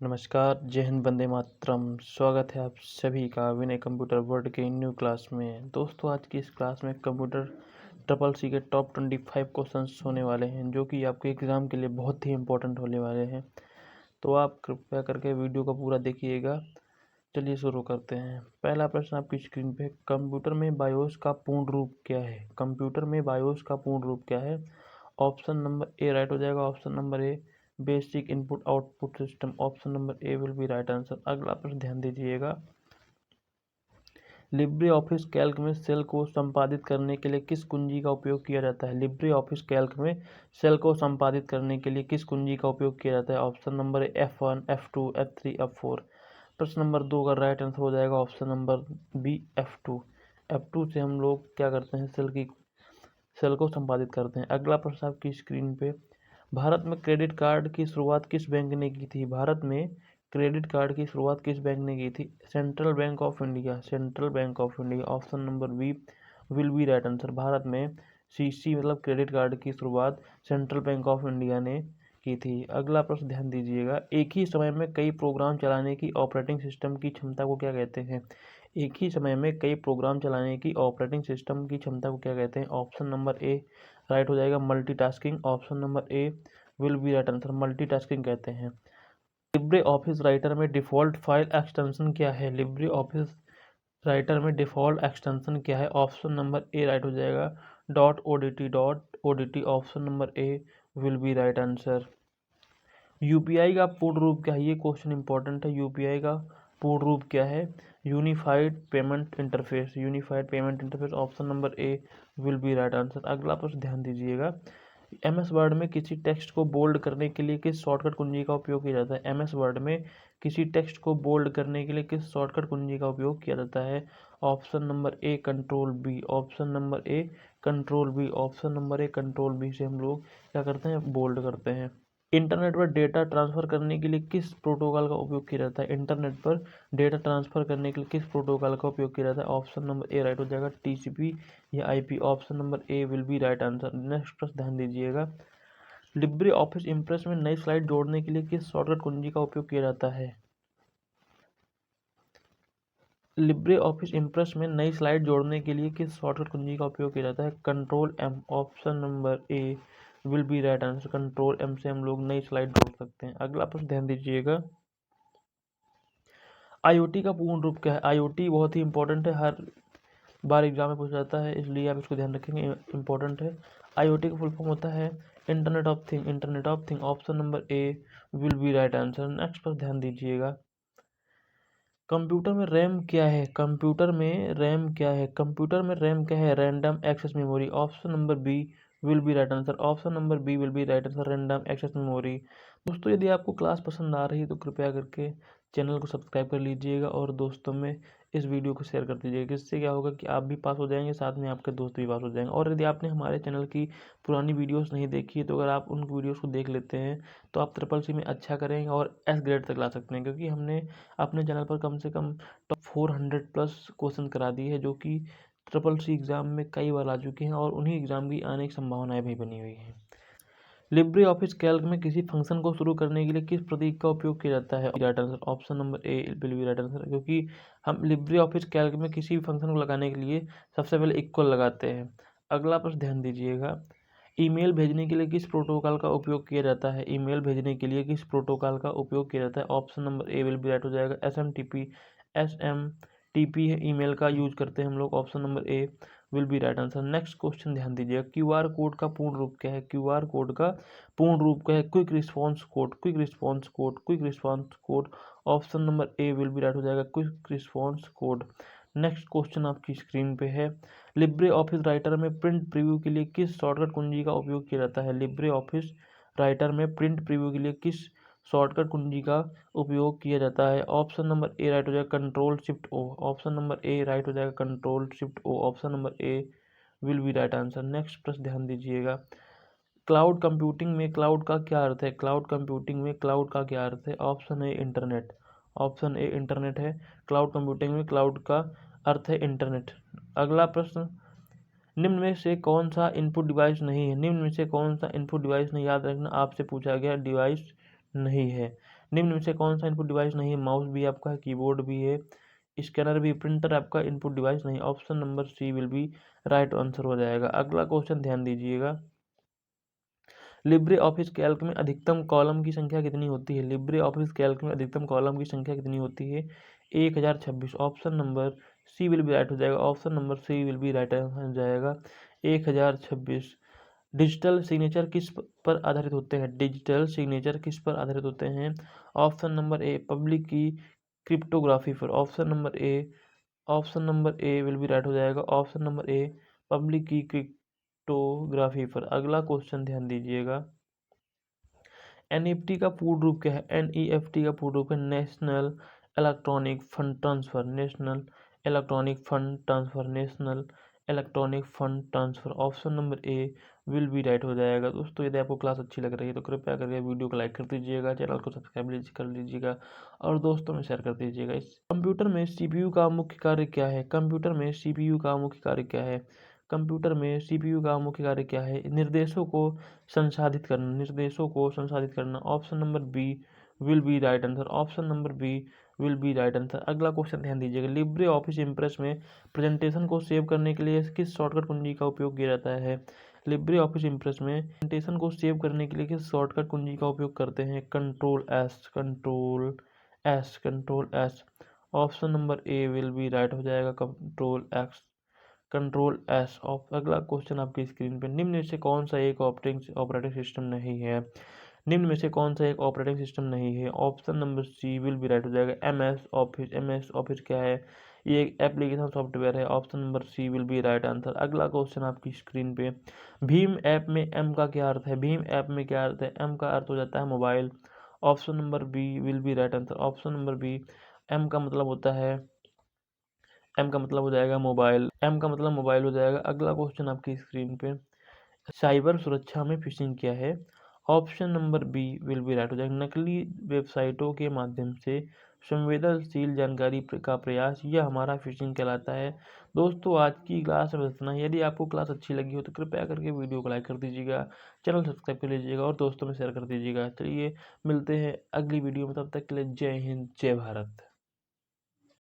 नमस्कार, जय हिंद, वंदे मातरम। स्वागत है आप सभी का विनय कंप्यूटर वर्ल्ड के न्यू क्लास में। दोस्तों, आज की इस क्लास में कंप्यूटर ट्रिपल सी के टॉप 25 क्वेश्चंस होने वाले हैं, जो कि आपके एग्ज़ाम के लिए बहुत ही इंपॉर्टेंट होने वाले हैं। तो आप कृपया करके वीडियो को पूरा देखिएगा। चलिए शुरू करते हैं। पहला प्रश्न आपकी स्क्रीन पे, कंप्यूटर में बायोस का पूर्ण रूप क्या है? कंप्यूटर में बायोस का पूर्ण रूप क्या है? ऑप्शन नंबर ए राइट हो जाएगा। Option number A basic input output system. Option number A will be right answer. अगला प्रश्न ध्यान दीजिएगा। लिब्रे ऑफिस कैल्क में सेल को संपादित करने के लिए किस कुंजी का उपयोग किया जाता है? लिब्रे ऑफिस कैल्क में सेल को संपादित करने के लिए किस कुंजी का उपयोग किया जाता है? ऑप्शन नंबर ए F1, F2, F3, F4। प्रश्न नंबर 2 का राइट आंसर हो जाएगा option number B F2। F2 से हम लोग क्या करते हैं, सेल को संपादित करते हैं। अगला प्रश्न आपकी स्क्रीन पे, भारत में क्रेडिट कार्ड की शुरुआत किस बैंक ने की थी? भारत में क्रेडिट कार्ड की शुरुआत किस बैंक ने की थी? Central bank of India. Central bank of India. Option number B will be right answer. Bharat में सीसी मतलब क्रेडिट कार्ड की शुरुआत सेंट्रल बैंक ऑफ इंडिया ने की थी। अगला प्रश्न ध्यान दीजिएगा। एक ही समय में कई प्रोग्राम चलाने की ऑपरेटिंग सिस्टम की क्षमता को क्या कहते हैं? एक ही समय में कई प्रोग्राम चलाने की ऑपरेटिंग सिस्टम की क्षमता को क्या कहते हैं? ऑप्शन नंबर ए राइट हो जाएगा, multitasking. Option number A will be right answer, multitasking कहते हैं। लिब्रे ऑफिस राइटर में डिफ़ॉल्ट फाइल एक्सटेंशन क्या है? लिब्रे ऑफिस राइटर में डिफ़ॉल्ट एक्सटेंशन क्या है? ऑप्शन नंबर ए राइट हो जाएगा, .odt। Option number A will be right answer. UPI का पूर्ण रूप क्या है? ये क्वेश्चन इंपॉर्टेंट है। यूपीआई का पूर्ण रूप क्या है? Unified payment interface. Unified payment interface. Option number A will be right answer. अगला प्रश्न ध्यान दीजिएगा। एमएस वर्ड में किसी टेक्स्ट को बोल्ड करने के लिए किस शॉर्टकट कुंजी का उपयोग किया जाता है? एमएस वर्ड में किसी टेक्स्ट को बोल्ड करने के लिए किस शॉर्टकट कुंजी का उपयोग किया जाता है? Option number A control B. Option number A control B. Option number A control B से हम लोग क्या करते हैं, बोल्ड करते हैं। इंटरनेट पर डेटा ट्रांसफ़र करने के लिए किस प्रोटोकॉल का उपयोग किया जाता है? इंटरनेट पर डेटा ट्रांसफ़र करने के लिए किस प्रोटोकॉल का उपयोग किया जाता है? ऑप्शन नंबर ए राइट हो जाएगा, टीसीपी या IP. Option number A will be right answer. Next प्रश्न ध्यान दीजिएगा। लिब्रे ऑफिस इम्प्रेस में नई स्लाइड जोड़ने के लिए किस शॉर्टकट कुंजी का उपयोग किया जाता है? लिब्रे ऑफिस इम्प्रेस में नई स्लाइड जोड़ने के लिए किस शॉर्टकट कुंजी का उपयोग किया जाता है? Control M. Option number A will be right answer. Control M से हम लोग नई स्लाइड जोड़ सकते हैं। अगला प्रश्न ध्यान दीजिएगा। आईओटी का पूर्ण रूप क्या है? आईओटी बहुत ही इंपॉर्टेंट है, हर बार एग्जाम में पूछा जाता है, इसलिए आप इसको ध्यान रखेंगे, इंपॉर्टेंट है। आईओटी का फुल फॉर्म होता है internet of thing. Internet of thing. Option number A will be right answer. Next पर ध्यान दीजिएगा। कंप्यूटर में रैम क्या है? कंप्यूटर में रैम क्या है? कंप्यूटर में रैम क्या है? Random access memory. Option number B will be right answer. Option number B will be right answer, random access memory. दोस्तों, यदि आपको क्लास पसंद आ रही है तो कृपया करके चैनल को सब्सक्राइब कर लीजिएगा और दोस्तों में इस वीडियो को शेयर कर दीजिएगा। इससे क्या होगा कि आप भी पास हो जाएंगे, साथ में आपके दोस्त भी पास हो जाएंगे। और यदि आपने हमारे चैनल की पुरानी वीडियोस नहीं देखी है तो अगर आप उन वीडियोस को देख लेते हैं तो आप ट्रिपल सी में अच्छा करेंगे और एस ग्रेड तक ला सकते हैं, क्योंकि हमने अपने चैनल पर कम से कम टॉप 400 प्लस क्वेश्चन करा दिए हैं, जो कि ट्रिपल सी एग्ज़ाम में कई बार आ चुके हैं और उन्हीं एग्ज़ाम की आने की संभावनाएं भी बनी हुई हैं। लिब्रे ऑफिस कैल्क में किसी फंक्शन को शुरू करने के लिए किस प्रतीक का उपयोग किया जाता है? Right answer. Option number A will be right answer, क्योंकि हम लिब्रे ऑफिस कैल्क में किसी भी फंक्शन को लगाने के लिए सबसे पहले इक्वल लगाते हैं। अगला प्रश्न ध्यान दीजिएगा। ईमेल भेजने के लिए किस प्रोटोकॉल का उपयोग किया जाता है? ईमेल भेजने के लिए किस प्रोटोकॉल का उपयोग किया जाता है? Option number A will be right हो जाएगा, SMTP। SMTP है ईमेल का यूज करते हैं हम लोग। Option number A will be right answer. Next question ध्यान दीजिएगा। क्यूआर कोड का पूर्ण रूप क्या है? क्यूआर कोड का पूर्ण रूप क्या है? Quick response code. Quick response code. Quick response code. Option number A will be right हो जाएगा, quick response code. Next question आपकी स्क्रीन पे है। लिब्रे ऑफिस राइटर में प्रिंट प्रीव्यू के लिए किस शॉर्टकट कुंजी का उपयोग किया जाता है? लिब्रे ऑफिस राइटर में प्रिंट प्रीव्यू के लिए किस शॉर्टकट कुंजी का उपयोग किया जाता है? ऑप्शन नंबर ए राइट हो जाएगा, control shift O. Option number A right हो जाएगा, control shift O. Option number A will be right answer. Next प्रश्न ध्यान दीजिएगा। क्लाउड कंप्यूटिंग में क्लाउड का क्या अर्थ है? क्लाउड कंप्यूटिंग में क्लाउड का क्या अर्थ है? Option A internet. Option A internet है। क्लाउड कंप्यूटिंग में क्लाउड का अर्थ है इंटरनेट। अगला प्रश्न, निम्न में से कौन सा इनपुट डिवाइस नहीं है? निम्न में से कौन सा इनपुट डिवाइस नहीं, याद रखना आपसे पूछा गया डिवाइस नहीं है। निम्न में से कौन सा इनपुट डिवाइस नहीं है? माउस भी आपका है, कीबोर्ड भी है, स्कैनर भी, प्रिंटर आपका इनपुट डिवाइस नहीं। Option number C will be right answer हो जाएगा। अगला क्वेश्चन ध्यान दीजिएगा, लिब्रे ऑफिस कैल्क में अधिकतम कॉलम की संख्या कितनी होती है? लिब्रे ऑफिस कैल्क में अधिकतम कॉलम की संख्या कितनी होती है? 1026। Option number C will be right हो जाएगा। Option number C will be right हो जाएगा, 1026। डिजिटल सिग्नेचर किस पर आधारित होते हैं? डिजिटल सिग्नेचर किस पर आधारित होते हैं? ऑप्शन नंबर ए पब्लिक की क्रिप्टोग्राफी पर। Option number A will be right हो जाएगा। ऑप्शन नंबर ए पब्लिक की क्रिप्टोग्राफी पर। अगला क्वेश्चन ध्यान दीजिएगा, एनईएफटी का पूर्ण रूप क्या है? एनईएफटी का पूर्ण रूप है national electronic fund transfer. National electronic fund transfer. National electronic fund transfer. Option number A will be right हो जाएगा। दोस्तों यदि आपको क्लास अच्छी लग रही है तो कृपया करके वीडियो को लाइक कर दीजिएगा, चैनल को सब्सक्राइब कर लीजिएगा और दोस्तों में शेयर कर दीजिएगा। इस कंप्यूटर में सीपीयू का मुख्य कार्य क्या है? कंप्यूटर में सीपीयू का मुख्य कार्य क्या है? कंप्यूटर में सीपीयू का मुख्य कार्य क्या है? निर्देशों को संसाधित करना। निर्देशों को संसाधित करना। Option number B will be right answer. Option number B will be right answer. अगला क्वेश्चन ध्यान दीजिएगा, लिब्रे ऑफिस इम्प्रेस में प्रेजेंटेशन को सेव करने के लिए किस शॉर्टकट कुंजी का उपयोग किया जाता है? लिब्रे ऑफिस इम्प्रेस में प्रेजेंटेशन को सेव करने के लिए किस शॉर्टकट कुंजी का उपयोग करते हैं? Control S. Control S. Control S. Option number A will be right हो जाएगा, कंट्रोल एक्स। Control S. अगला क्वेश्चन आपकी स्क्रीन पे, निम्न में से कौन सा एक ऑपरेटिंग सिस्टम नहीं है? निम्न में से कौन सा एक ऑपरेटिंग सिस्टम नहीं है? Option number C will be right हो जाएगा, M S office. M S office क्या है? ये एक एप्लीकेशन सॉफ्टवेयर है। Option number C will be right answer. अगला क्वेश्चन आपकी स्क्रीन पे, भीम ऐप में एम का क्या अर्थ है? भीम ऐप में क्या अर्थ है? एम का अर्थ हो जाता है mobile. Option number B will be right answer. Option number B, M का मतलब होता है, एम का मतलब हो जाएगा मोबाइल। एम का मतलब मोबाइल हो जाएगा। अगला क्वेश्चन आपकी स्क्रीन पे, साइबर सुरक्षा में फिशिंग क्या है? Option number B will be right हो जाएगा, नकली वेबसाइटों के माध्यम से संवेदनशील जानकारी का प्रयास, यह हमारा फिशिंग कहलाता है। दोस्तों आज की क्लास में इतना ही। यदि आपको क्लास अच्छी लगी हो तो कृपया करके वीडियो को लाइक कर दीजिएगा, चैनल सब्सक्राइब कर लीजिएगा और दोस्तों में शेयर कर दीजिएगा। चलिए मिलते हैं अगली वीडियो में, तब तक के लिए जय हिंद, जय भारत।